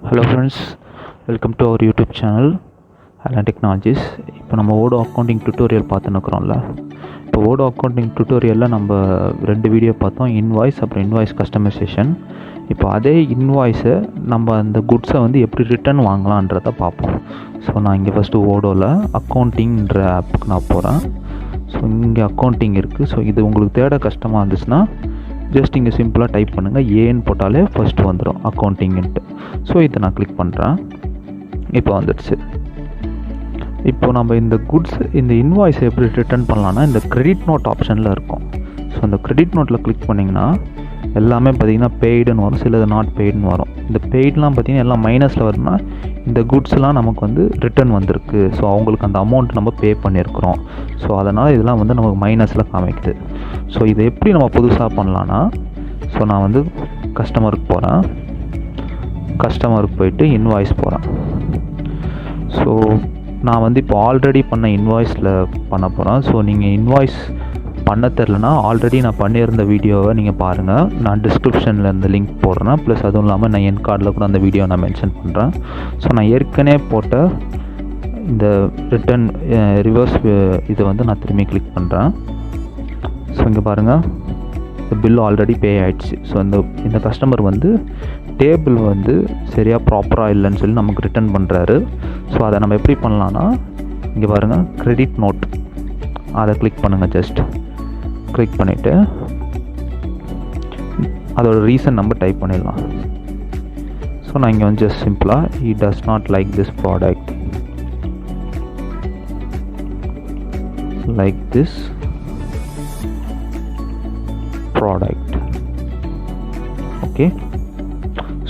Hello friends, welcome to our YouTube channel Alan Technologies. இப்போ நம்ம ஓடோ accounting tutorial பார்த்துன்னுக்குறோம்ல. இப்போ ஓடோ accounting டுட்டோரியலில் நம்ம 2 வீடியோ பார்த்தோம், இன்வாய்ஸ் அப்புறம் இன்வாய்ஸ் கஸ்டமைசேஷன். இப்போ அதே இன்வாய்ஸை நம்ம அந்த குட்ஸை வந்து எப்படி ரிட்டர்ன் வாங்கலான்றதை பார்ப்போம். ஸோ நான் இங்கே ஃபஸ்ட்டு ஓடோவில் அக்கௌண்டிங்கிற ஆப்புக்கு நான் போகிறேன். ஸோ இங்கே அக்கௌண்டிங் இருக்குது. ஸோ இது உங்களுக்கு தேட கஷ்டமாக இருந்துச்சுன்னா ஜஸ்ட் இங்கே சிம்பிளாக டைப் பண்ணுங்கள், ஏன்னு போட்டாலே ஃபஸ்ட்டு வந்துடும் அக்கௌண்டிங்ன்ட்டு. ஸோ இதை நான் கிளிக் பண்ணுறேன். இப்போ வந்துடுச்சு. இப்போ நம்ம இந்த குட்ஸ் இந்த இன்வாய்ஸை எப்படி ரிட்டர்ன் பண்ணலான்னா இந்த கிரெடிட் நோட் ஆப்ஷனில் இருக்கும். ஸோ அந்த கிரெடிட் நோட்டில் கிளிக் பண்ணிங்கன்னா எல்லாமே பார்த்திங்கன்னா பெய்டுன்னு வரும், சிலது நாட் பெய்டுன்னு வரும். இந்த பெய்ட்லாம் பார்த்திங்கன்னா எல்லாம் மைனஸில் வரும்னா இந்த குட்ஸ்லாம் நமக்கு வந்து ரிட்டர்ன் வந்திருக்கு. ஸோ அவங்களுக்கு அந்த அமௌண்ட் நம்ம பே பண்ணியிருக்கிறோம். ஸோ அதனால் இதெல்லாம் வந்து நமக்கு மைனஸில் காமிக்குது. ஸோ இதை எப்படி நம்ம புதுசாக பண்ணலான்னா, ஸோ நான் வந்து கஸ்டமருக்கு போகிறேன். கஸ்டமருக்கு போயிட்டு இன்வாய்ஸ் போகிறேன். ஸோ நான் வந்து இப்போ ஆல்ரெடி பண்ண இன்வாய்ஸில் பண்ண போகிறேன். ஸோ நீங்கள் இன்வாய்ஸ் பண்ண தெரிலனா ஆல்ரெடி நான் பண்ணியிருந்த வீடியோவை நீங்கள் பாருங்கள். நான் டிஸ்கிரிப்ஷனில் இந்த லிங்க் போடுறேன். ப்ளஸ் அதுவும் இல்லாமல் நான் என் கார்டில் கூட அந்த வீடியோ நான் மென்ஷன் பண்ணுறேன். ஸோ நான் ஏற்கனவே போட்ட இந்த ரிட்டர்ன் ரிவர்ஸ் இதை வந்து நான் திரும்பி கிளிக் பண்ணுறேன். ஸோ இங்கே பாருங்கள், இந்த பில் ஆல்ரெடி பே ஆகிடுச்சு. ஸோ இந்த கஸ்டமர் வந்து டேபிள் வந்து சரியாக ப்ராப்பராக இல்லைன்னு சொல்லி நமக்கு ரிட்டர்ன் பண்ணுறாரு. ஸோ அதை நம்ம எப்படி பண்ணலான்னா, இங்கே பாருங்கள் கிரெடிட் நோட், அதை கிளிக் பண்ணுங்கள். ஜஸ்ட் கிளிக் பண்ணிவிட்டு அதோட ரீசன் நம்ம டைப் பண்ணிடலாம். ஸோ நான் இங்கே வந்து ஜஸ்ட் சிம்பிளாக he does not like this product, like this product. Okay.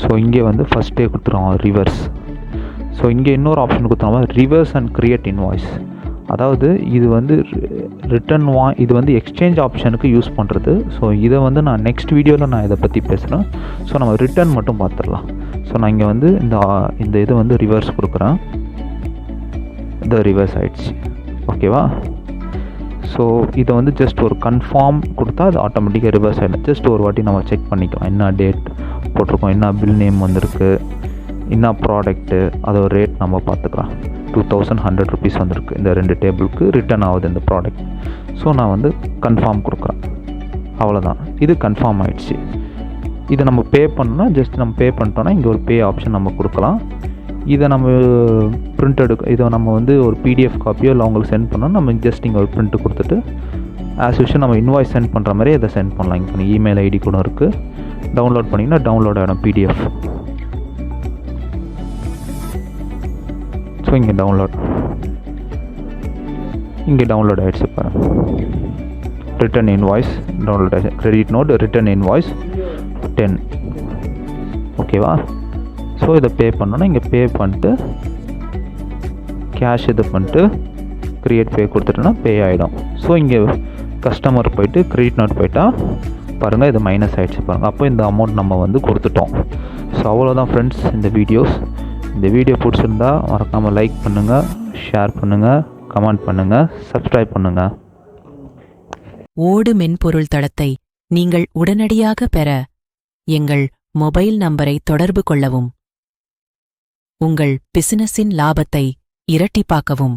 So இங்கே வந்து ஃபஸ்ட்டே கொடுத்துருவோம் ரிவர்ஸ். ஸோ இங்கே இன்னொரு ஆப்ஷன் கொடுத்துருவோம், ரிவர்ஸ் அண்ட் கிரியேட் இன்வாய்ஸ். அதாவது இது வந்து ரிட்டர்ன் இது வந்து எக்ஸ்சேஞ்ச் ஆப்ஷனுக்கு யூஸ் பண்ணுறது. ஸோ இதை வந்து நான் நெக்ஸ்ட் வீடியோவில் நான் இதை பற்றி பேசுகிறேன். ஸோ நம்ம ரிட்டர்ன் மட்டும் பார்த்துடலாம். ஸோ நான் இங்கே வந்து இந்த இது வந்து ரிவர்ஸ் கொடுக்குறேன். இது ரிவர்ஸ் ஆகிடுச்சு. ஓகேவா? ஸோ இதை வந்து ஜஸ்ட் ஒரு கன்ஃபார்ம் கொடுத்தா அது ஆட்டோமேட்டிக்காக ரிவர்ஸ் ஆகிடும். ஜஸ்ட் ஒரு வாட்டி நம்ம செக் பண்ணிக்கலாம், என்ன டேட் போட்டிருக்கோம், என்ன பில் நேம் வந்திருக்கு, என்ன ப்ராடக்ட்டு, அதோட ரேட் நம்ம பார்த்துக்கலாம். 2100 rupees வந்திருக்கு. இந்த 2 டேபிளுக்கு ரிட்டர்ன் ஆகுது இந்த ப்ராடக்ட். ஸோ நான் வந்து கன்ஃபார்ம் கொடுக்குறேன். அவ்வளோதான், இது கன்ஃபார்ம் ஆகிடுச்சு. இதை நம்ம பே பண்ணோன்னா ஜஸ்ட் நம்ம பே பண்ணிட்டோன்னா இங்கே ஒரு பே ஆப்ஷன் நம்ம கொடுக்கலாம். இதை நம்ம இதை நம்ம வந்து ஒரு பிடிஎஃப் காப்பியோ இல்லை அவங்களுக்கு சென்ட் பண்ணோம். நம்ம ஜஸ்ட் இங்கே ஒரு பிரிண்ட்டு கொடுத்துட்டு ஆஸ் யூஷுவல் நம்ம இன்வாய்ஸ் சென்ட் பண்ணுற மாதிரி இதை சென்ட் பண்ணலாம். இங்கே இமெயில் ஐடி கூட இருக்குது. டவுன்லோட் பண்ணிங்கன்னா டவுன்லோட் ஆகிடும் பிடிஎஃப். ஸோ இங்கே டவுன்லோட் ஆகிடுச்சு. பாருங்க, ரிட்டன் இன்வாய்ஸ் டவுன்லோட் ஆகிடுச்சு. Credit note return invoice 10. ஓகேவா? ஸோ இதை பே பண்ணோன்னா இங்கே பே பண்ணிட்டு கேஷ் இது பண்ணிட்டு க்ரியேட் பே கொடுத்துட்டோன்னா பே ஆகிடும். ஸோ இங்கே கஸ்டமர் போயிட்டு கிரெடிட் நோட் போயிட்டா பாருங்கள், இது மைனஸ் ஆகிடுச்சு. பாருங்கள், அப்போ இந்த அமௌண்ட் நம்ம வந்து கொடுத்துட்டோம். ஸோ அவ்வளோதான் ஃப்ரெண்ட்ஸ் இந்த வீடியோஸ். இந்த வீடியோ பிடிச்சிருந்தா மறக்காமல் லைக் பண்ணுங்கள், ஷேர் பண்ணுங்கள், கமெண்ட் பண்ணுங்கள், சப்ஸ்கிரைப் பண்ணுங்கள். ஓடு மென்பொருள் தளத்தை நீங்கள் உடனடியாக பெற எங்கள் மொபைல் நம்பரை தொடர்பு கொள்ளவும். உங்கள் பிசினஸின் லாபத்தை இரட்டிப்பாக்கவும்.